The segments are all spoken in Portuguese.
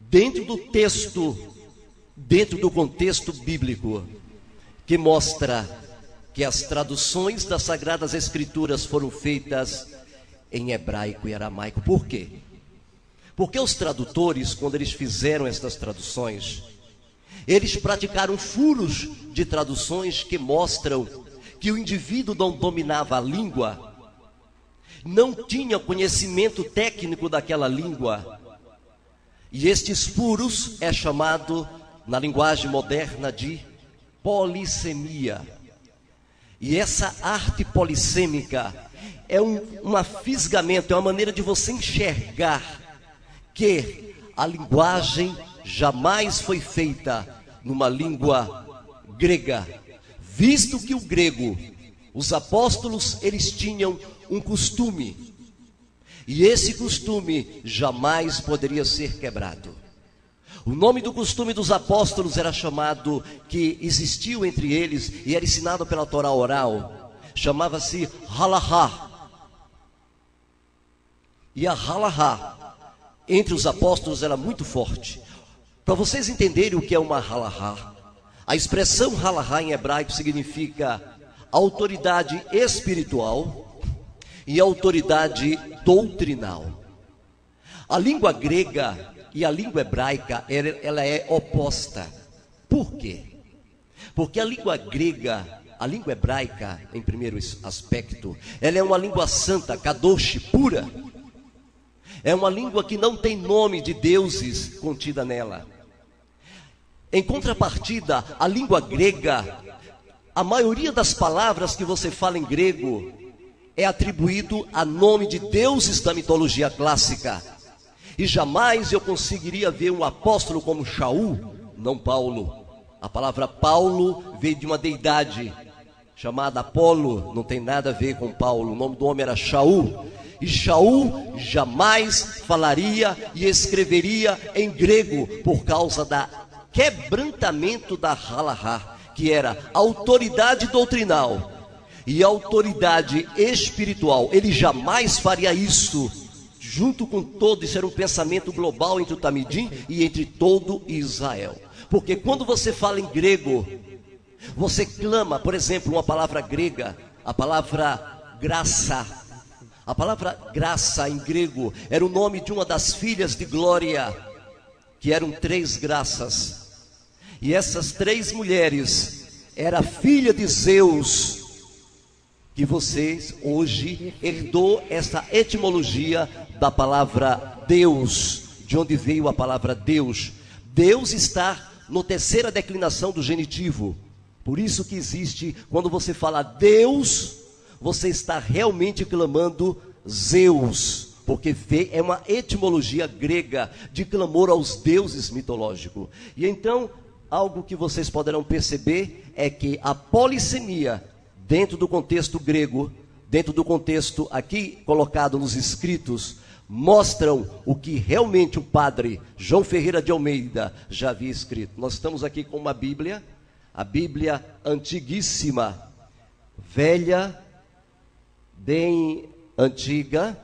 dentro do texto, dentro do contexto bíblico, que mostra que as traduções das Sagradas Escrituras foram feitas em hebraico e aramaico. Por quê? Porque os tradutores, quando eles fizeram estas traduções, eles praticaram furos de traduções que mostram que o indivíduo não dominava a língua, não tinha conhecimento técnico daquela língua. E estes furos é chamado, na linguagem moderna, de polissemia. E essa arte polissêmica é um afisgamento, é uma maneira de você enxergar que a linguagem jamais foi feita numa língua grega, visto que o grego, os apóstolos, eles tinham um costume, e esse costume jamais poderia ser quebrado. O nome do costume dos apóstolos era chamado, que existiu entre eles e era ensinado pela Torá oral, chamava-se halahá. E a halahá entre os apóstolos era muito forte. Para vocês entenderem o que é uma halahá, a expressão halahá em hebraico significa autoridade espiritual e autoridade doutrinal. A língua grega e a língua hebraica, ela é oposta. Por quê? Porque a língua grega, a língua hebraica, em primeiro aspecto, ela é uma língua santa, kadosh, pura. É uma língua que não tem nome de deuses contida nela. Em contrapartida, a língua grega, a maioria das palavras que você fala em grego é atribuído a nome de deuses da mitologia clássica. E jamais eu conseguiria ver um apóstolo como Shaul, não Paulo. A palavra Paulo veio de uma deidade chamada Apolo, não tem nada a ver com Paulo. O nome do homem era Shaul. E Shaul jamais falaria e escreveria em grego por causa da quebrantamento da halahá, que era autoridade doutrinal e autoridade espiritual. Ele jamais faria isso junto com todo. Isso era um pensamento global entre o Tamidim e entre todo Israel. Porque quando você fala em grego, você clama, por exemplo, uma palavra grega, a palavra graça. A palavra graça em grego era o nome de uma das filhas de Glória, que eram 3 graças. E essas 3 mulheres era filha de Zeus, que vocês hoje herdou essa etimologia da palavra Deus, de onde veio a palavra Deus. Deus está na terceira declinação do genitivo. Por isso que existe, quando você fala Deus, você está realmente clamando Zeus, porque é uma etimologia grega de clamor aos deuses mitológicos. E então, algo que vocês poderão perceber é que a polissemia, dentro do contexto grego, dentro do contexto aqui colocado nos escritos, mostram o que realmente o padre João Ferreira de Almeida já havia escrito. Nós estamos aqui com uma Bíblia, a Bíblia antiguíssima, velha, bem antiga,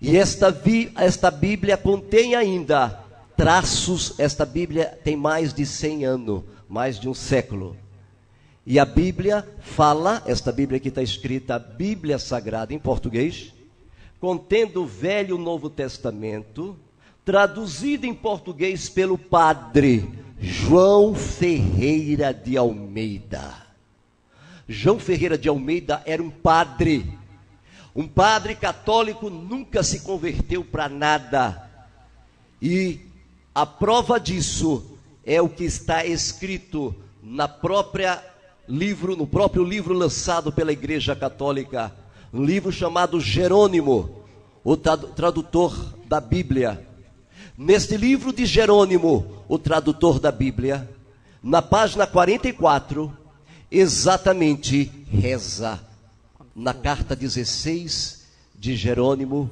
e esta Bíblia contém ainda traços. Esta Bíblia tem mais de 100 anos, mais de um século. E a Bíblia fala, esta Bíblia que está escrita, Bíblia Sagrada em português, contendo o Velho e o Novo Testamento, traduzido em português pelo padre João Ferreira de Almeida. João Ferreira de Almeida era um padre católico, nunca se converteu para nada. E a prova disso é o que está escrito no próprio livro lançado pela Igreja Católica, um livro chamado Jerônimo, o tradutor da Bíblia. Neste livro de Jerônimo, o tradutor da Bíblia, na página 44, exatamente reza, na carta 16 de Jerônimo,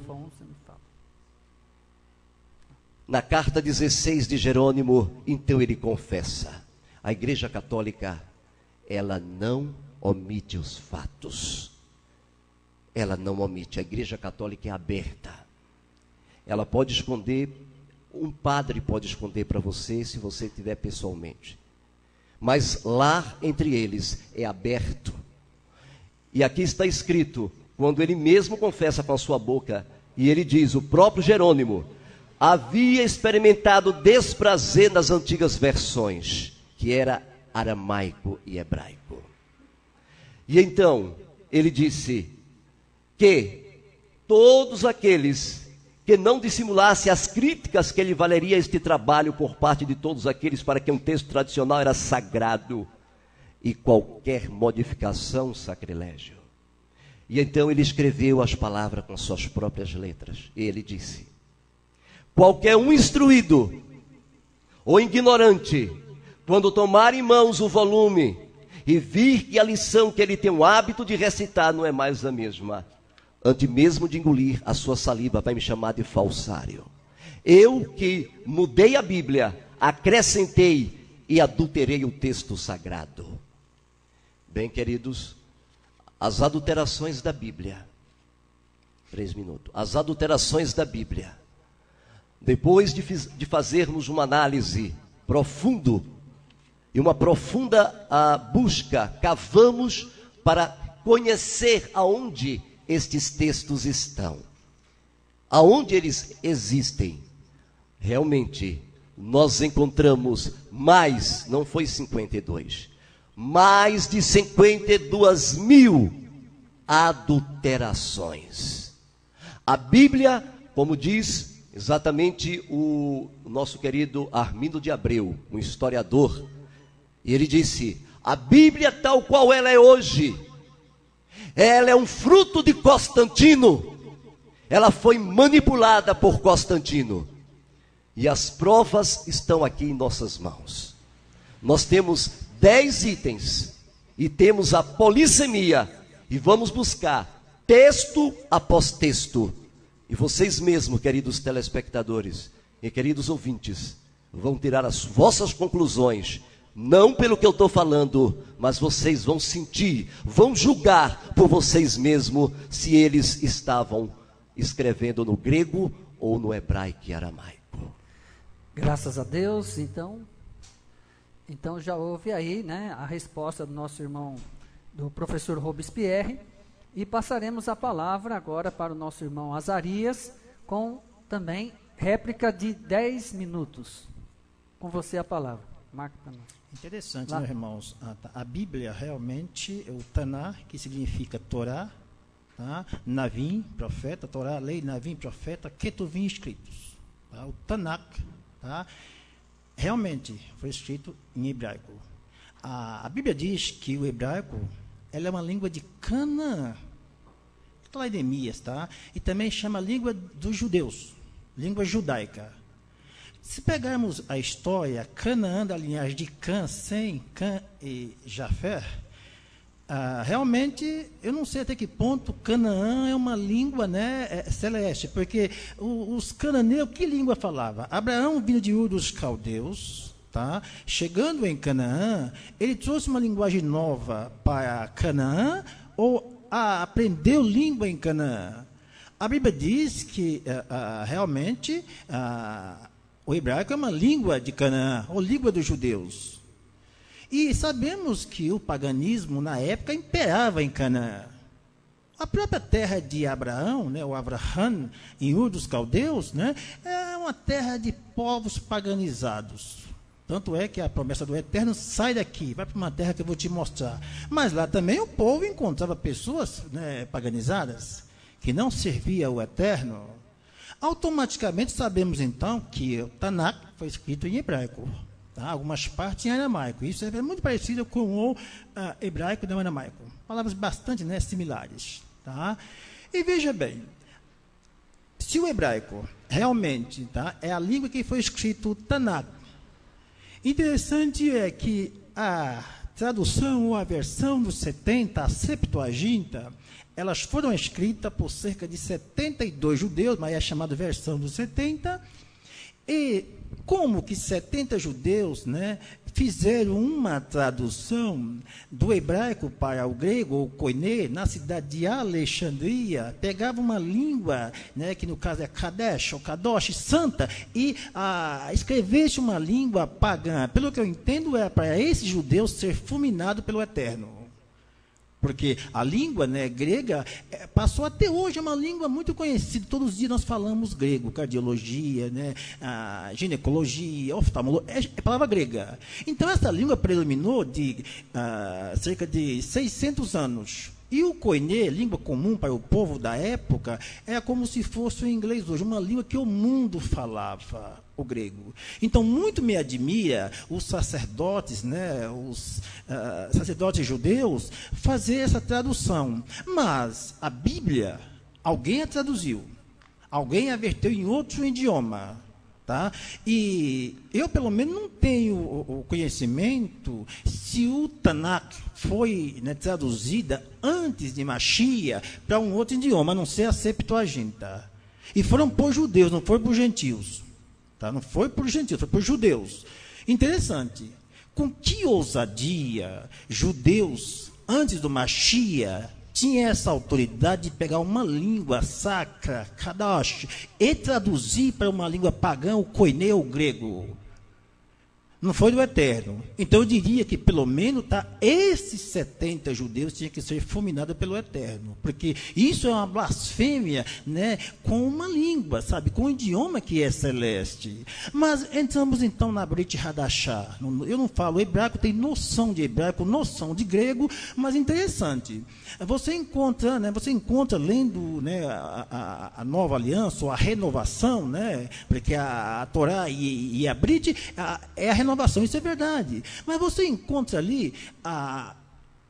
na carta 16 de Jerônimo, então ele confessa. A Igreja Católica, ela não omite os fatos. Ela não omite. A Igreja Católica é aberta. Ela pode esconder um padre pode esconder para você se você tiver pessoalmente. Mas lá entre eles é aberto. E aqui está escrito, quando ele mesmo confessa com a sua boca, e ele diz, o próprio Jerônimo, havia experimentado desprazer nas antigas versões, que era aramaico e hebraico. E então, ele disse que todos aqueles que não dissimulassem as críticas que lhe valeria este trabalho por parte de todos aqueles para quem um texto tradicional era sagrado, e qualquer modificação, sacrilégio. E então ele escreveu as palavras com suas próprias letras. E ele disse, qualquer um instruído ou ignorante, quando tomar em mãos o volume e vir que a lição que ele tem o hábito de recitar não é mais a mesma, antes mesmo de engolir a sua saliva, vai me chamar de falsário. Eu que mudei a Bíblia, acrescentei e adulterei o texto sagrado. Bem, queridos, as adulterações da Bíblia, 3 minutos, as adulterações da Bíblia, depois de fazermos uma análise profunda e uma profunda busca, cavamos para conhecer aonde estes textos estão, aonde eles existem. Realmente, nós encontramos mais, não foi 52, mais de 52 mil adulterações. A Bíblia, como diz exatamente o nosso querido Armindo de Abreu, um historiador, e ele disse, a Bíblia tal qual ela é hoje, ela é um fruto de Constantino, ela foi manipulada por Constantino, e as provas estão aqui em nossas mãos. Nós temos 10 itens, e temos a polissemia, e vamos buscar texto após texto, e vocês mesmos, queridos telespectadores e queridos ouvintes, vão tirar as vossas conclusões, não pelo que eu estou falando, mas vocês vão sentir, vão julgar por vocês mesmos, se eles estavam escrevendo no grego ou no hebraico e aramaico. Graças a Deus. Então já houve aí, né, a resposta do nosso irmão, do professor Robespierre, e passaremos a palavra agora para o nosso irmão Azarias, com também réplica de 10 minutos. Com você a palavra. Marca para nós. Interessante, né, irmãos? A Bíblia realmente é o Taná, que significa Torá, tá? Navim, profeta, Torá, lei, Navim, profeta, Ketuvim, escritos. Tá? O Tanakh, tá? Realmente foi escrito em hebraico. A Bíblia diz que o hebraico ela é uma língua de Canaã. Está lá em Neemias, tá? E também chama a língua dos judeus, língua judaica. Se pegarmos a história, Canaã da linhagem de Cã, Sem, Cã e Jafé, realmente, eu não sei até que ponto Canaã é uma língua, né, celeste, porque os cananeus, que língua falava? Abraão, vindo de Ur dos Caldeus, tá? Chegando em Canaã, ele trouxe uma linguagem nova para Canaã, ou aprendeu língua em Canaã? A Bíblia diz que realmente o hebraico é uma língua de Canaã, ou língua dos judeus. E sabemos que o paganismo, na época, imperava em Canaã. A própria terra de Abraão, né, o Avraham, em Ur dos Caldeus, né, é uma terra de povos paganizados. Tanto é que a promessa do Eterno, sai daqui, vai para uma terra que eu vou te mostrar. Mas lá também o povo encontrava pessoas, né, paganizadas, que não serviam ao Eterno. Automaticamente sabemos então que o Tanakh foi escrito em hebraico. Tá? Algumas partes em aramaico. Isso é muito parecido com o hebraico e o aramaico. Palavras bastante, né, similares. Tá? E veja bem, se o hebraico realmente, tá, é a língua que foi escrito o Tanakh, interessante é que a tradução ou a versão dos 70, a Septuaginta, elas foram escritas por cerca de 72 judeus, mas é chamada versão dos 70, e como que 70 judeus, né, fizeram uma tradução do hebraico para o grego, ou koiné, na cidade de Alexandria, pegavam uma língua, né, que no caso é Kadesh, ou Kadosh, santa, e escrevesse uma língua pagã. Pelo que eu entendo, é para esse judeu ser fulminado pelo Eterno. Porque a língua, né, grega passou até hoje, é uma língua muito conhecida. Todos os dias nós falamos grego, cardiologia, né, ginecologia, oftalmologia, é palavra grega. Então, essa língua predominou de cerca de 600 anos. E o koiné, língua comum para o povo da época, é como se fosse o inglês hoje, uma língua que o mundo falava, o grego. Então, muito me admira os sacerdotes, né, os sacerdotes judeus, fazer essa tradução. Mas a Bíblia, alguém a traduziu, alguém a verteu em outro idioma. Tá? E eu, pelo menos, não tenho o conhecimento se o Tanakh foi, né, traduzida antes de Mashiach para um outro idioma, a não ser a Septuaginta. E foram por judeus, não foi por gentios. Tá? Não foi por gentios, foi por judeus. Interessante. Com que ousadia judeus, antes do Mashiach, tinha essa autoridade de pegar uma língua sacra, Kadosh, e traduzir para uma língua pagã, o koiné, o grego. Não foi do Eterno. Então eu diria que pelo menos esses 70 judeus tinham que ser fulminados pelo Eterno. Porque isso é uma blasfêmia, né, com uma língua, sabe, com um idioma que é celeste. Mas entramos então na Brit Hadashah. Eu não falo hebraico, tem noção de hebraico, noção de grego, mas interessante. Você encontra lendo, né, a nova aliança, ou a renovação, né, porque a Torá e a Brit é a renovação, isso é verdade. Mas você encontra ali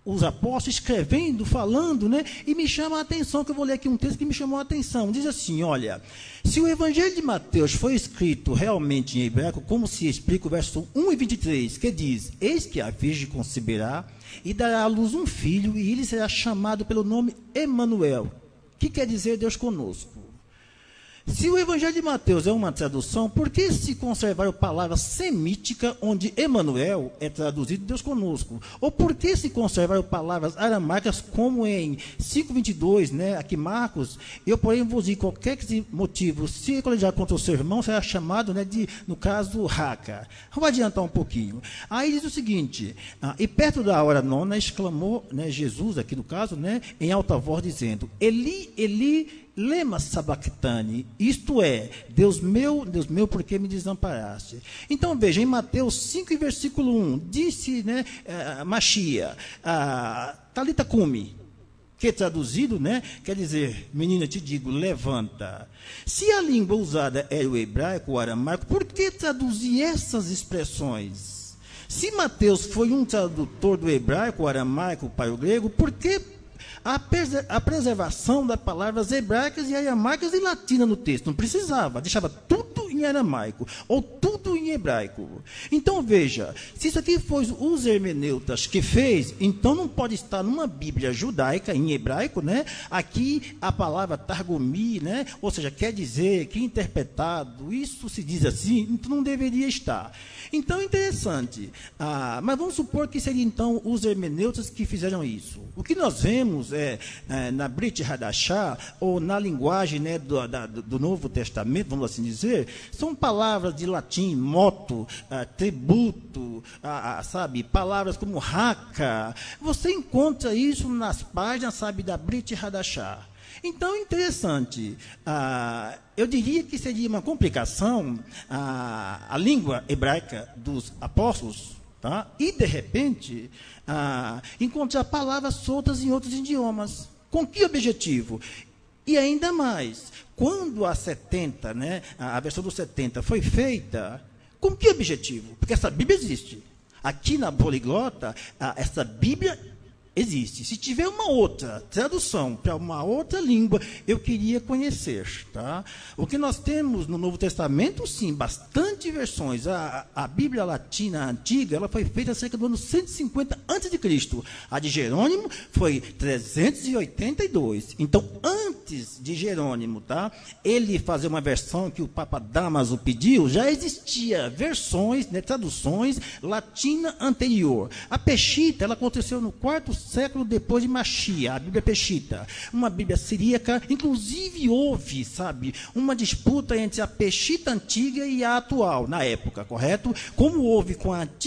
os apóstolos escrevendo, falando, né, e me chama a atenção, que eu vou ler aqui um texto que me chamou a atenção. Diz assim, olha, se o Evangelho de Mateus foi escrito realmente em hebraico, como se explica o verso 1 e 23, que diz, eis que a virgem conceberá e dará à luz um filho, e ele será chamado pelo nome Emanuel, que quer dizer Deus conosco. Se o Evangelho de Mateus é uma tradução, por que se conservar a palavra semítica, onde Emanuel é traduzido Deus conosco? Ou por que se conservar palavras aramaicas, como em 5:22, né, aqui Marcos, eu porém vos digo, qualquer motivo, se colegiar contra o seu irmão, será chamado, né, no caso, Raca. Vou adiantar um pouquinho. Aí diz o seguinte, e perto da hora nona, exclamou, né, Jesus, aqui no caso, né, em alta voz, dizendo, Eli, Eli, lema sabactani, isto é, Deus meu, por que me desamparaste? Então, veja, em Mateus 5, versículo 1, disse, né, Mashiach, Talita cumi, que traduzido, né, quer dizer, menina, te digo, levanta. Se a língua usada era o hebraico, o aramaico, por que traduzir essas expressões? Se Mateus foi um tradutor do hebraico, o aramaico para o grego, por que a preservação das palavras hebraicas e aramaicas e latina no texto? Não precisava, deixava tudo em aramaico, ou tudo em hebraico. Então, veja, se isso aqui foi os hermeneutas que fez, então não pode estar numa Bíblia judaica, em hebraico, né? Aqui a palavra targumi, né? Ou seja, quer dizer que interpretado, isso se diz assim, então não deveria estar. Então, interessante. Mas vamos supor que seriam, então, os hermeneutas que fizeram isso. O que nós vemos na Brit Hadashah, ou na linguagem, né, do Novo Testamento, vamos assim dizer, são palavras de latim, moto, tributo, sabe, palavras como raca. Você encontra isso nas páginas, sabe, da Brit Hadashah. Então, interessante, eu diria que seria uma complicação a língua hebraica dos apóstolos, tá? E, de repente, encontrar palavras soltas em outros idiomas. Com que objetivo? E ainda mais, quando a 70, né, a versão dos 70 foi feita, com que objetivo? Porque essa Bíblia existe. Aqui na Poliglota, essa Bíblia existe. Se tiver uma outra tradução para uma outra língua, eu queria conhecer. Tá? O que nós temos no Novo Testamento, sim, bastante versões. A Bíblia Latina antiga, ela foi feita cerca do ano 150 a.C. A de Jerônimo foi 382. Então, antes antes de Jerônimo, tá? Ele fazer uma versão que o Papa Dámaso pediu, já existia versões, né, traduções latina anterior. A Peshitta, ela aconteceu no 4º século depois de Machia, a Bíblia Peshitta, uma Bíblia siríaca. Inclusive houve, sabe, uma disputa entre a Peshitta antiga e a atual, na época, correto? Como houve com a antiga